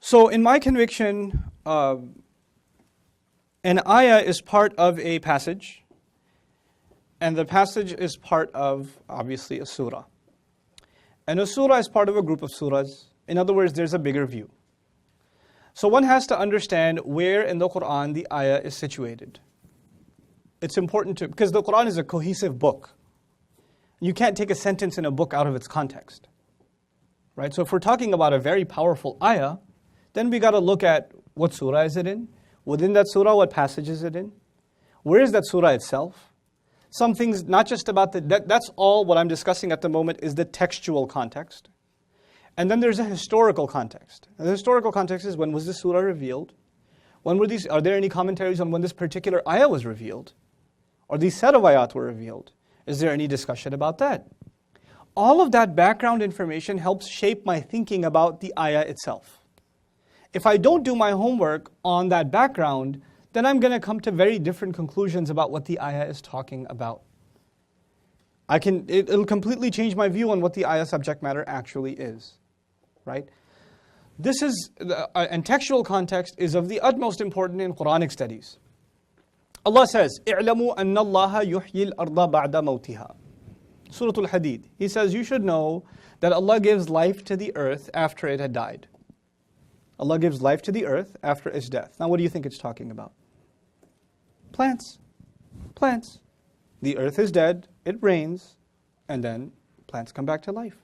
So in my conviction, an ayah is part of a passage, and the passage is part of, obviously, a surah. And a surah is part of a group of surahs. In other words, there's a bigger view. So one has to understand where in the Quran the ayah is situated. It's important to, because the Quran is a cohesive book. You can't take a sentence in a book out of its context. Right? So if we're talking about a very powerful ayah, then we got to look at what surah is it in? Within that surah, what passage is it in? Where is that surah itself? Some things, not just about that's all what I'm discussing at the moment is the textual context. And then there's a historical context. And the historical context is, when was this surah revealed? Are there any commentaries on when this particular ayah was revealed? Or these set of ayat were revealed? Is there any discussion about that? All of that background information helps shape my thinking about the ayah itself. If I don't do my homework on that background, then I'm going to come to very different conclusions about what the ayah is talking about. It'll completely change my view on what the ayah subject matter actually is. Right? This is, and textual context is of the utmost importance in Quranic studies. Allah says, اعلموا أن الله يحيي الأرض بعد موتها. Surah Al-Hadid. He says, you should know that Allah gives life to the earth after it had died. Allah gives life to the earth after its death. Now what do you think it's talking about? Plants. Plants. The earth is dead, it rains, and then plants come back to life.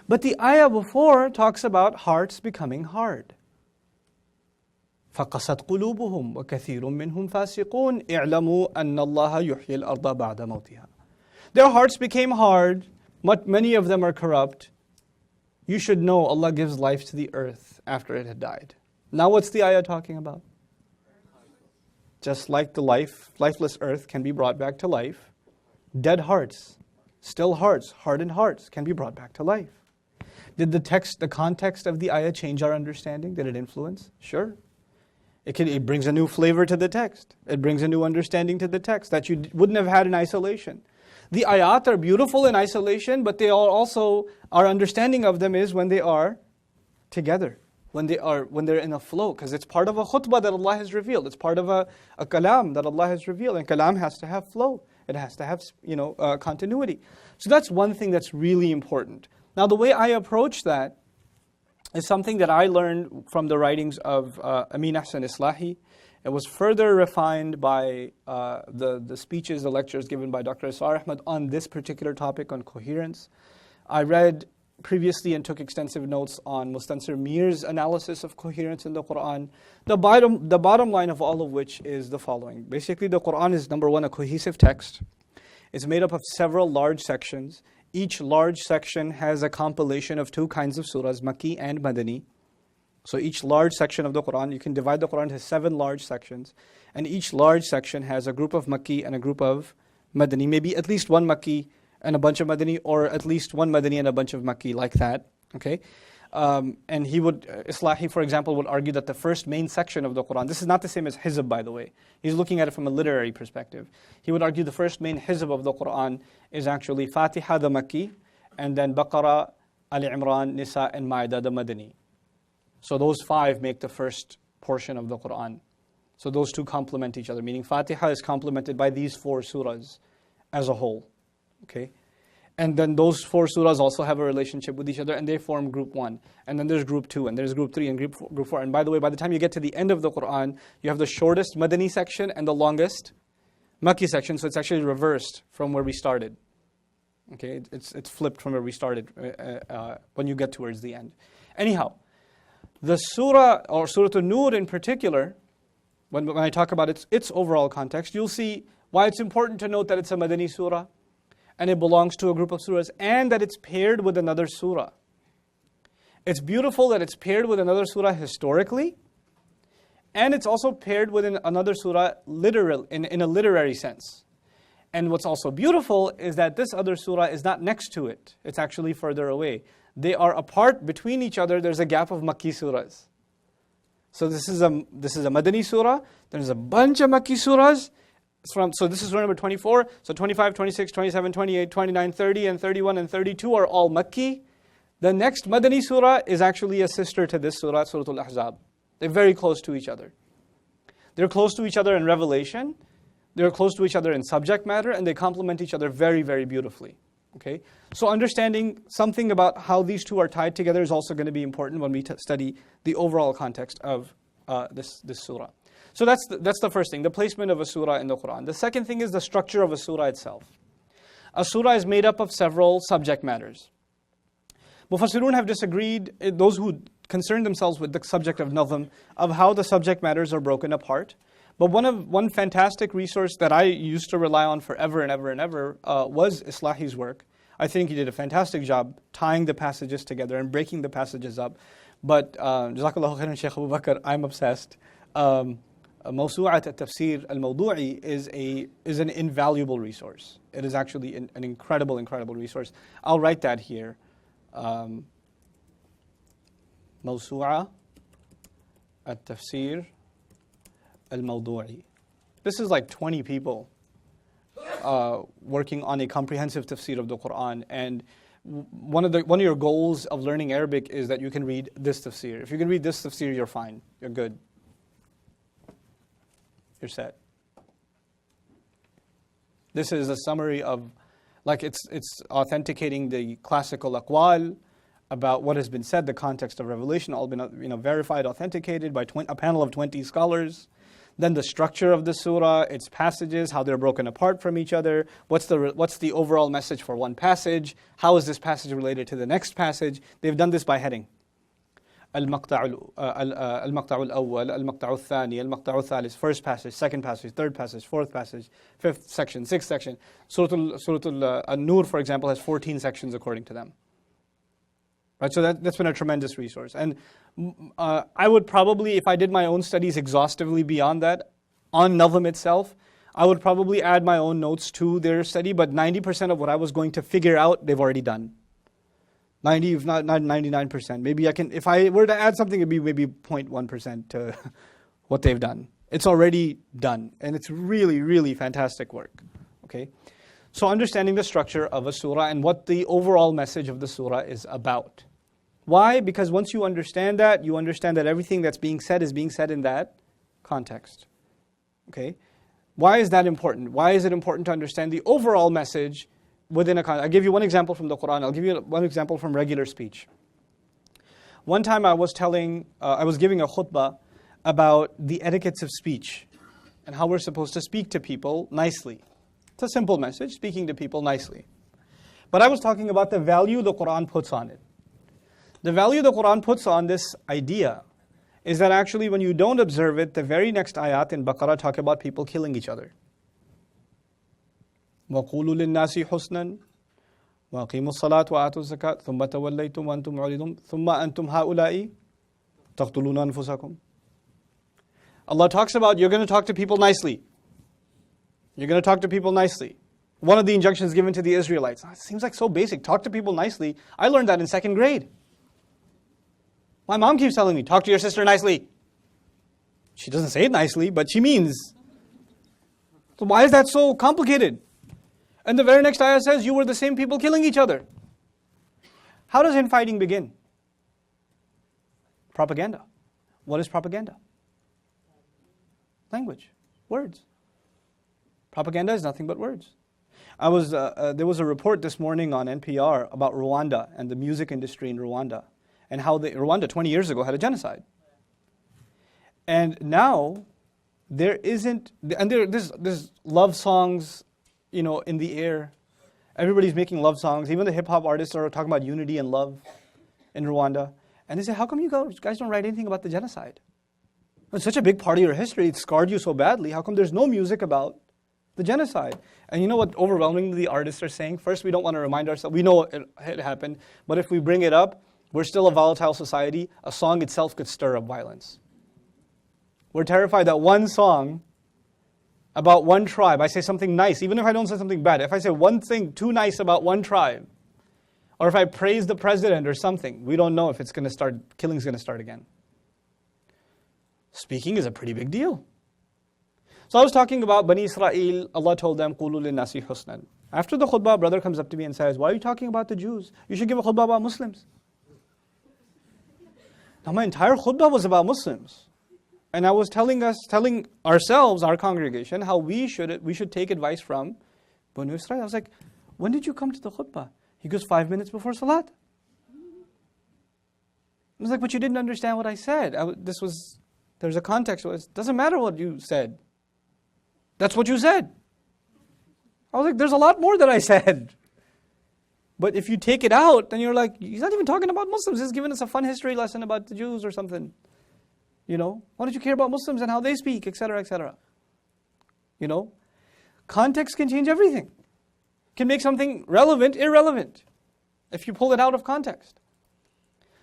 But the ayah before talks about hearts becoming hard. فَقَسَتْ قُلُوبُهُمْ وَكَثِيرٌ مِّنْهُمْ فَاسِقُونَ اعْلَمُوا أَنَّ اللَّهَ يُحْيِي الْأَرْضَ بَعْدَ مَوْتِهَا. Their hearts became hard, many of them are corrupt. You should know Allah gives life to the earth after it had died. Now what's the ayah talking about? Just like the lifeless earth can be brought back to life, dead hearts, still hearts, hardened hearts can be brought back to life. Did the context of the ayah change our understanding? Did it influence? Sure. It brings a new flavor to the text. It brings a new understanding to the text that you wouldn't have had in isolation. The ayat are beautiful in isolation, but they are also, our understanding of them is when they are together, when they're in a flow, because it's part of a khutbah that Allah has revealed. It's part of a kalam that Allah has revealed, and kalam has to have flow. It has to have continuity. So that's one thing that's really important. Now the way I approach that is something that I learned from the writings of Amin Ahsan Islahi. It was further refined by the speeches, the lectures given by Dr. Isar Ahmad on this particular topic on coherence. I read previously and took extensive notes on Mustansir Mir's analysis of coherence in the Quran. The bottom line of all of which is the following. Basically, the Quran is, number one, a cohesive text. It's made up of several large sections. Each large section has a compilation of two kinds of surahs, Makki and Madani. So each large section of the Quran, you can divide the Quran into 7 large sections. And each large section has a group of Makki and a group of Madani. Maybe at least one Makki and a bunch of Madani, or at least one Madani and a bunch of Makki, like that. Okay? And Islahi, for example, would argue that the first main section of the Quran, this is not the same as Hizb, by the way. He's looking at it from a literary perspective. He would argue the first main Hizb of the Quran is actually Fatiha, the Makki, and then Baqarah, Ali Imran, Nisa, and Ma'idah, the Madani. So those 5 make the first portion of the Quran. So those two complement each other, meaning Fatiha is complemented by these 4 surahs as a whole. Okay? And then those 4 surahs also have a relationship with each other, and they form group 1. And then there's group 2, and there's group 3, and group 4. And by the way, by the time you get to the end of the Quran, you have the shortest Madani section and the longest Makki section, so it's actually reversed from where we started. Okay, it's flipped from where we started when you get towards the end. Anyhow, the surah, or Surah An-Nur in particular, when I talk about its overall context, you'll see why it's important to note that it's a Madani surah, and it belongs to a group of surahs, and that it's paired with another surah. It's beautiful that it's paired with another surah historically, and it's also paired with another surah in a literary sense. And what's also beautiful is that this other surah is not next to it. It's actually further away. They are apart between each other. There's a gap of Makki surahs. So this is a Madani surah. There's a bunch of Makki surahs. So this is surah number 24. So 25, 26, 27, 28, 29, 30, and 31, and 32 are all Makki. The next Madani surah is actually a sister to this surah, Surah Al-Ahzab. They're very close to each other. They're close to each other in revelation, they're close to each other in subject matter, and they complement each other very, very beautifully. Okay? So understanding something about how these two are tied together is also going to be important when we study the overall context of this surah. So that's the first thing, the placement of a surah in the Quran. The second thing is the structure of a surah itself. A surah is made up of several subject matters. Mufassirun have disagreed, those who concern themselves with the subject of nazm, of how the subject matters are broken apart. But one fantastic resource that I used to rely on forever and ever and ever was Islahi's work. I think he did a fantastic job tying the passages together and breaking the passages up. But Jazakallahu khairan Shaykh Abu Bakr, I'm obsessed. Mawsu'at al-Tafsir al-Mawdu'i is an invaluable resource. It is actually an incredible, incredible resource. I'll write that here. Mawsu'a al-Tafsir al-Mawdu'i. This is like 20 people working on a comprehensive tafsir of the Quran, and one of your goals of learning Arabic is that you can read this tafsir. If you can read this tafsir, you're fine. You're good. You're set. This is a summary of, like it's authenticating the classical aqwal about what has been said, the context of revelation, all been verified, authenticated by a panel of 20 scholars. Then the structure of the surah, its passages, how they're broken apart from each other, what's the overall message for one passage, how is this passage related to the next passage. They've done this by heading. Al-Maqta'u al-Awwal, Al-Maqta'u al-Thani, Al-Maqta'u al-Thalith, first passage, second passage, third passage, fourth passage, fifth section, sixth section. Surah An-Nur, for example, has 14 sections according to them. Right, so that's been a tremendous resource. And I would probably, if I did my own studies exhaustively beyond that, on Nazm itself, I would probably add my own notes to their study, but 90% of what I was going to figure out, they've already done. 90, if not 99%. Maybe if I were to add something, it'd be maybe 0.1% to what they've done. It's already done, and it's really, really fantastic work. Okay? So understanding the structure of a surah and what the overall message of the surah is about. Why? Because once you understand that everything that's being said is being said in that context. Okay? Why is that important? Why is it important to understand the overall message within a context? I'll give you one example from the Quran. I'll give you one example from regular speech. One time I was giving a khutbah about the etiquettes of speech and how we're supposed to speak to people nicely. It's a simple message, speaking to people nicely. But I was talking about the value the Quran puts on it. The value the Quran puts on this idea is that actually when you don't observe it, the very next ayat in Baqarah talk about people killing each other. وَقُولُوا لِلنَّاسِ حُسْنًا وَأَقِيمُوا الصَّلَاةَ وَآتُوا الزَّكَاةَ ثُمَّ تَوَلَّيْتُمْ وَأَنْتُمْ مُعْرِضُونَ ثُمَّ أَنْتُمْ هَؤُلَاءِ تَقْتُلُونَ أَنفُسَكُمْ. Allah talks about you're going to talk to people nicely. You're going to talk to people nicely. One of the injunctions given to the Israelites. It seems like so basic. Talk to people nicely. I learned that in 2nd grade. My mom keeps telling me, talk to your sister nicely. She doesn't say it nicely, but she means. So why is that so complicated? And the very next ayah says, you were the same people killing each other. How does infighting begin? Propaganda. What is propaganda? Language. Words. Propaganda is nothing but words. There was a report this morning on NPR about Rwanda and the music industry in Rwanda, and how Rwanda 20 years ago had a genocide. And now there's love songs, in the air. Everybody's making love songs. Even the hip hop artists are talking about unity and love in Rwanda. And they say, how come you guys don't write anything about the genocide? It's such a big part of your history. It scarred you so badly. How come there's no music about the genocide? And you know what overwhelmingly the artists are saying? First, we don't want to remind ourselves. We know it happened. But if we bring it up, we're still a volatile society. A song itself could stir up violence. We're terrified that one song about one tribe, I say something nice, even if I don't say something bad. If I say one thing too nice about one tribe, or if I praise the president or something, we don't know if killing's going to start again. Speaking is a pretty big deal. So I was talking about Bani Israel. Allah told them, قُولُوا لِلنَّاسِ حُسْنًا. After the khutbah, a brother comes up to me and says, why are you talking about the Jews? You should give a khutbah about Muslims. Now my entire khutbah was about Muslims. And I was telling ourselves, our congregation, how we should take advice from Banu Israel. I was like, when did you come to the khutbah? He goes, 5 minutes before Salat. I was like, but you didn't understand what I said. There's a context. It doesn't matter what you said. That's what you said. I was like, there's a lot more that I said. But if you take it out, then you're like, he's not even talking about Muslims. He's giving us a fun history lesson about the Jews or something. Why don't you care about Muslims and how they speak, etc., etc. Context can change everything. Can make something relevant, irrelevant, if you pull it out of context.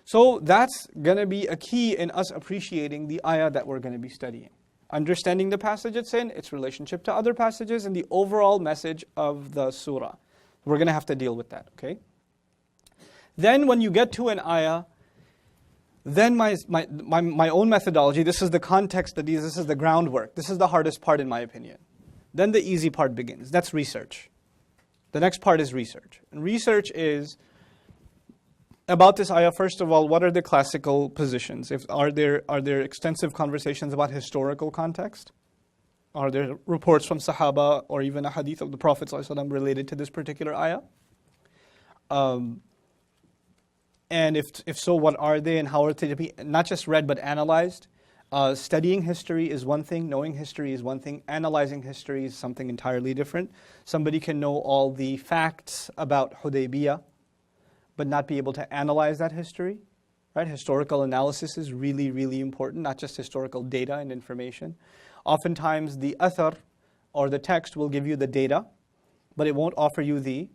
So that's going to be a key in us appreciating the ayah that we're going to be studying. Understanding the passage it's in, its relationship to other passages, and the overall message of the surah. We're going to have to deal with that, okay? Then when you get to an ayah, then my own methodology, this is the context, this is the groundwork. This is the hardest part in my opinion. Then the easy part begins. That's research. The next part is research. And research is about this ayah, first of all, what are the classical positions? Are there extensive conversations about historical context? Are there reports from Sahaba or even a hadith of the Prophet ﷺ related to this particular ayah? And if so, what are they and how are they to be not just read but analyzed? Studying history is one thing, knowing history is one thing, analyzing history is something entirely different. Somebody can know all the facts about Hudaybiyah, but not be able to analyze that history. Right? Historical analysis is really, really important, not just historical data and information. Oftentimes the athar or the text will give you the data, but it won't offer you the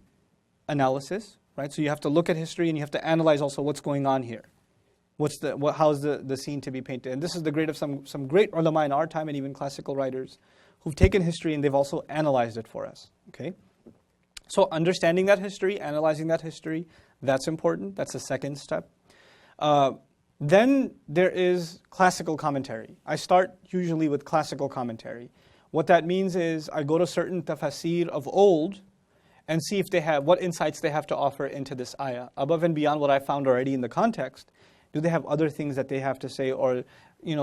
analysis. Right? So you have to look at history and you have to analyze also what's going on here. How's the scene to be painted? And this is the great of some great ulama in our time and even classical writers who've taken history and they've also analyzed it for us. Okay? So understanding that history, analyzing that history, that's important. That's the second step. Then there is classical commentary. I start usually with classical commentary. What that means is I go to certain tafasir of old and see if they have what insights they have to offer into this ayah. Above and beyond what I found already in the context, do they have other things that they have to say or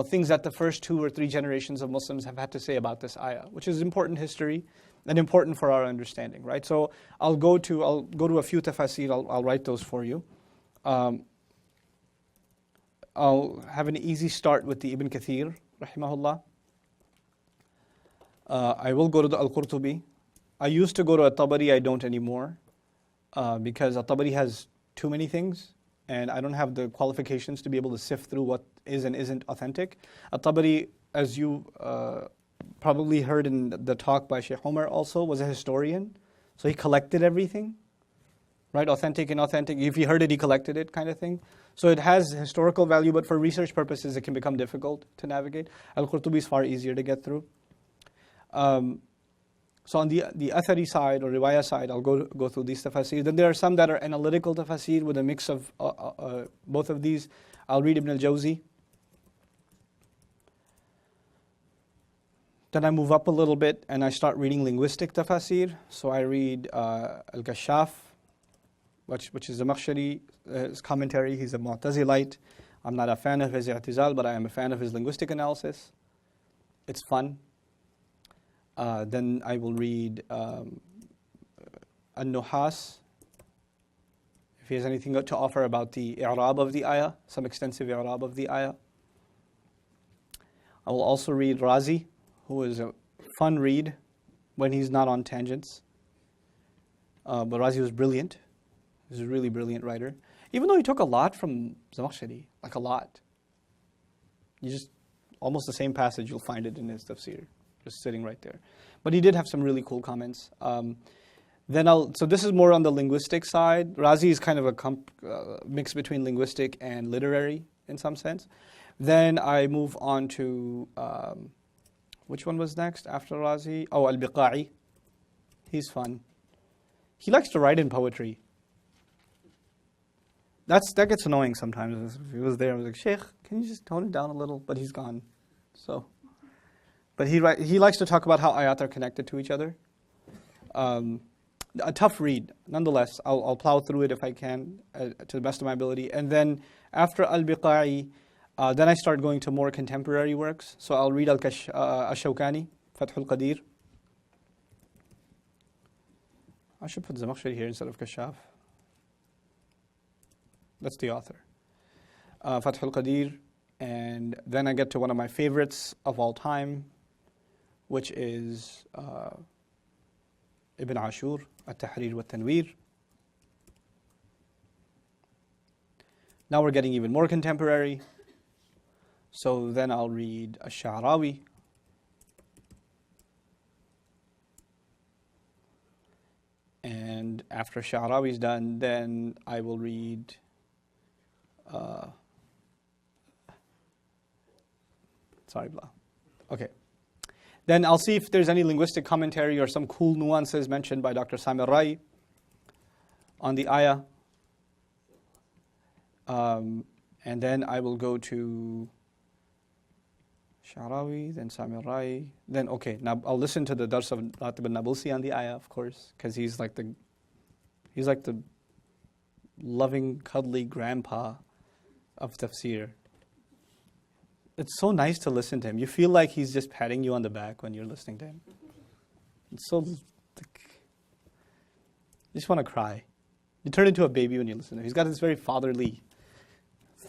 things that the first 2 or 3 generations of Muslims have had to say about this ayah, which is important history and important for our understanding, right? So I'll go to a few tafasir, I'll write those for you. I'll have an easy start with the Ibn Katsir, rahimahullah. I will go to the Al-Qurtubi. I used to go to At-Tabari, I don't anymore, because At-Tabari has too many things, and I don't have the qualifications to be able to sift through what is and isn't authentic. At-Tabari, as you probably heard in the talk by Sheikh Omar also, was a historian, so he collected everything, right? Authentic, inauthentic. If he heard it, he collected it, kind of thing. So it has historical value, but for research purposes, it can become difficult to navigate. Al-Qurtubi is far easier to get through. So on the athari side or riwayah side, I'll go through these tafasir. Then there are some that are analytical tafasir with a mix of both of these. I'll read Ibn al-Jawzi. Then I move up a little bit and I start reading linguistic tafasir. So I read Al-Kashaf, which is a Zamakhshari's commentary. He's a Mu'tazilite. I'm not a fan of his i'tizal, but I am a fan of his linguistic analysis. It's fun. Then I will read An-Nuhas, if he has anything to offer about the i'rab of the ayah, some extensive i'rab of the ayah. I will also read Razi, who is a fun read when he's not on tangents. But Razi was brilliant. He was a really brilliant writer. Even though he took a lot from Zamakhshari, like a lot. You just, almost the same passage, you'll find it in his tafsir. Just sitting right there. But he did have some really cool comments. So this is more on the linguistic side. Razi is kind of a mix between linguistic and literary in some sense. Then I move on to, which one was next after Razi? Oh, Al-Biqa'i. He's fun. He likes to write in poetry. That gets annoying sometimes. If he was there, I was like, Sheikh, can you just tone it down a little? But he's gone. But he likes to talk about how ayat are connected to each other. A tough read. Nonetheless, I'll plow through it if I can to the best of my ability. And then after Al-Biqa'i, Then I start going to more contemporary works. So I'll read Al-Shawkani, Fathul Qadir. I should put Zamakhshari here instead of Kashaf. That's the author. Fathul Qadir. And then I get to one of my favorites of all time, which is Ibn Ashur, At-Tahrir wa Tanweer. Now we're getting even more contemporary. So then I'll read Ash-Sha'rawi. And after Sha'rawi is done, then I will read sorry, blah. Okay. Then I'll see if there's any linguistic commentary or some cool nuances mentioned by Dr. Samir Rai on the ayah. And then I will go to Sha'rawi, then Samir Rai. Then, okay, now I'll listen to the Dars of Ratib al-Nabulsi on the ayah, of course, because he's like the loving, cuddly grandpa of tafsir. It's so nice to listen to him. You feel like he's just patting you on the back when you're listening to him. It's so, you just want to cry. You turn into a baby when you listen to him. He's got this very fatherly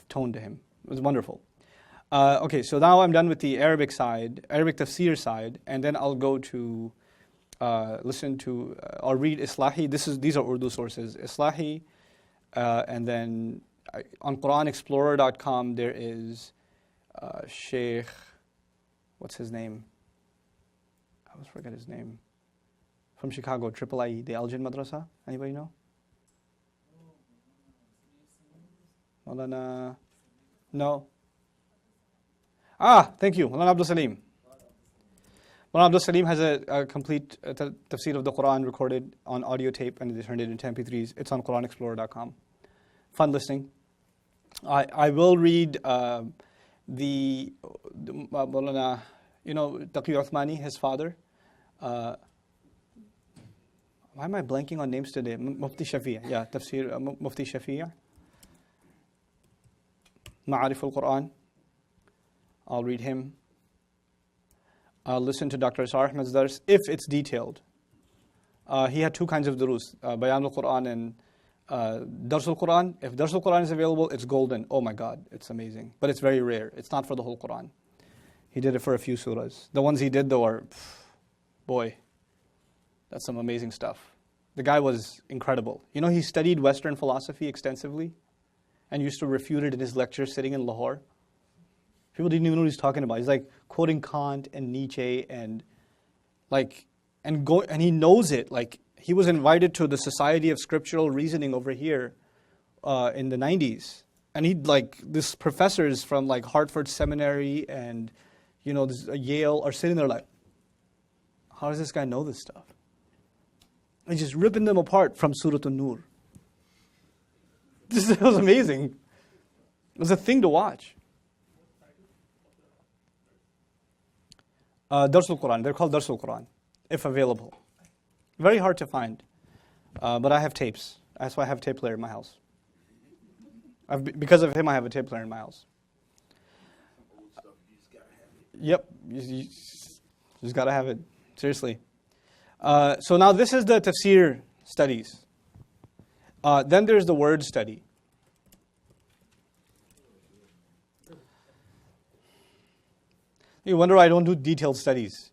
tone to him. It was wonderful. Okay, so now I'm done with the Arabic side, Arabic tafsir side, and then I'll go to listen to or read Islahi. These are Urdu sources. Islahi, and then on QuranExplorer.com there is Sheikh, what's his name? I always forget his name. From Chicago, IIIE, the Elgin Madrasa. Anybody know? Maulana? No. Thank you. Maulana Abdul Salim. Maulana Abdul Salim has a complete tafsir of the Quran recorded on audio tape, and they turned it into MP3s. It's on QuranExplorer.com. Fun listening. I will read the Maulana, Taqi Uthmani, his father. Why am I blanking on names today? Mufti Shafi'i. Yeah, Tafsir Mufti Shafi'i. Ma'arif al-Quran. I'll read him. I'll listen to Dr. Isar Ahmed's dars if it's detailed. He had two kinds of durus, Bayan al-Quran and Dars al-Quran. If Dars al-Quran is available, it's golden. Oh my God, it's amazing. But it's very rare. It's not for the whole Quran. He did it for a few surahs. The ones he did though are, boy, that's some amazing stuff. The guy was incredible. He studied Western philosophy extensively and used to refute it in his lectures sitting in Lahore. People didn't even know what he's talking about. He's like quoting Kant and Nietzsche and he knows it. Like, he was invited to the Society of Scriptural Reasoning over here in the 90s. And this professors from Hartford Seminary and, Yale are sitting there like, how does this guy know this stuff? And just ripping them apart from Surah An-Nur. This was amazing. It was a thing to watch. Dars al-Quran. They're called Dars al-Quran, if available. Very hard to find. But I have tapes. That's why I have a tape player in my house. Because of him, I have a tape player in my house. Yep. You just got to have it. Seriously. So now this is the tafsir studies. Then there's the word study. You wonder why I don't do detailed studies.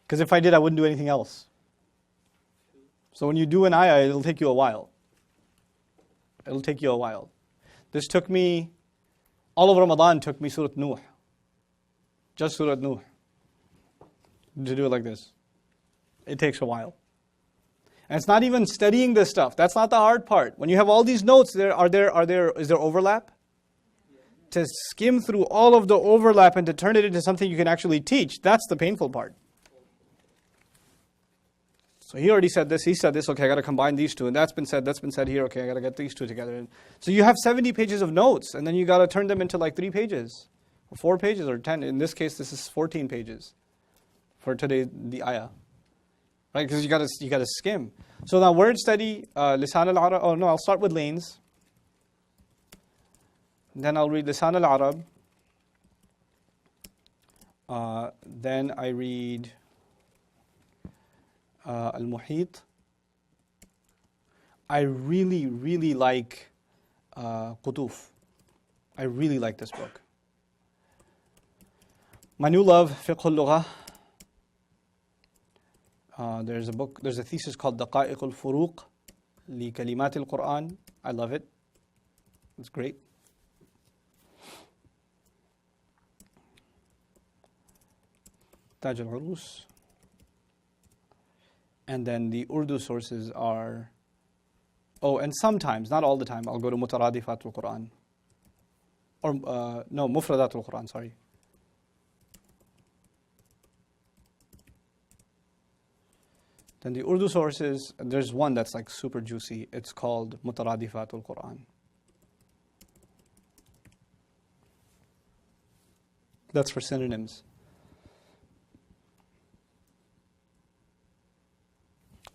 Because if I did, I wouldn't do anything else. So when you do an ayah, it'll take you a while. It'll take you a while. This took me, all of Ramadan took me Surah Nuh. Just Surah Nuh. To do it like this. It takes a while. And it's not even studying this stuff. That's not the hard part. When you have all these notes, is there overlap? To skim through all of the overlap and to turn it into something you can actually teach, that's the painful part. So he already said this, he said this, okay, I got to combine these two, and that's been said here, okay, I got to get these two together. And so you have 70 pages of notes, and then you got to turn them into 3 pages, or 4 pages, or 10. In this case, this is 14 pages for today, the ayah. Right, because you got to skim. So now word study, Lisan al-Arab, I'll start with lanes. Then I'll read Lisan al-Arab, Then I read Al-Muhit. I really, really like Qutuf. I really like this book. My new love, Fiqh al-Lugha. There's a thesis called Daqa'iq al-Furuq li Kalimat al-Quran. I love it. It's great. Taj al-Urus. And then the Urdu sources are, and sometimes, not all the time, I'll go to Mutaradifat al-Quran. Or, Mufradat al-Quran, sorry. Then the Urdu sources, there's one that's like super juicy. It's called Mutaradifat al-Quran. That's for synonyms.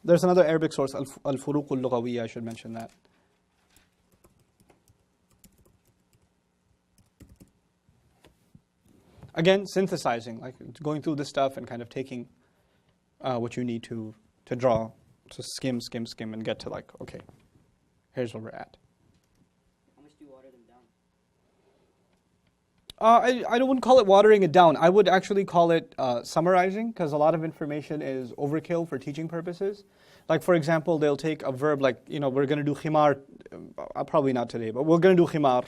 There's another Arabic source, Al-Furuq al-Lughawiyya, I should mention that. Again, synthesizing, like going through this stuff and kind of taking what you need to draw, to skim, and get to like, okay, here's where we're at. How much do you water them down? I wouldn't call it watering it down. I would actually call it summarizing, because a lot of information is overkill for teaching purposes. Like, for example, they'll take a verb like, we're going to do khimar, probably not today, but we're going to do khimar,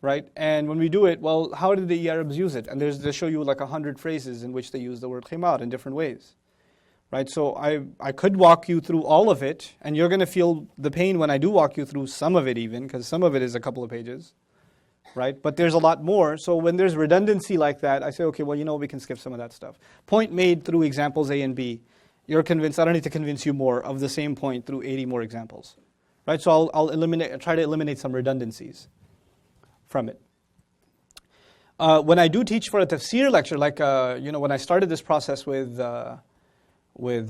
right? And when we do it, well, how did the Arabs use it? And they show you like 100 phrases in which they use the word khimar in different ways, right? So I could walk you through all of it, and you're going to feel the pain when I do walk you through some of it even, because some of it is a couple of pages. Right? But there's a lot more. So when there's redundancy like that, I say, okay, well, we can skip some of that stuff. Point made through examples A and B. You're convinced, I don't need to convince you more of the same point through 80 more examples. Right? So I'll try to eliminate some redundancies from it. When I do teach for a tafsir lecture, like, when I started this process with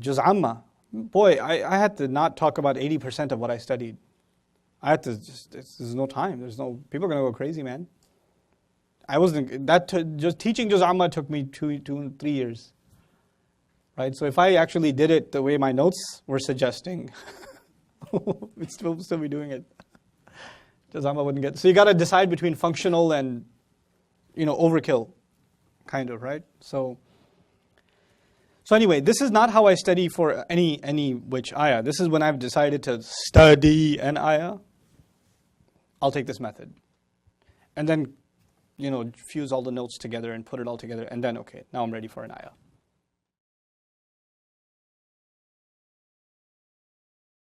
Juz Amma, boy, I had to not talk about 80% of what I studied. I had to there's no time. People are going to go crazy, man. Just teaching Juz Amma took me 3 years. Right? So if I actually did it the way my notes were suggesting, we'd still be doing it. Juz Amma wouldn't get. So you got to decide between functional and, overkill, kind of, right? So anyway, this is not how I study for any which ayah. This is when I've decided to study an ayah. I'll take this method. And then, fuse all the notes together and put it all together. And then, okay, now I'm ready for an ayah.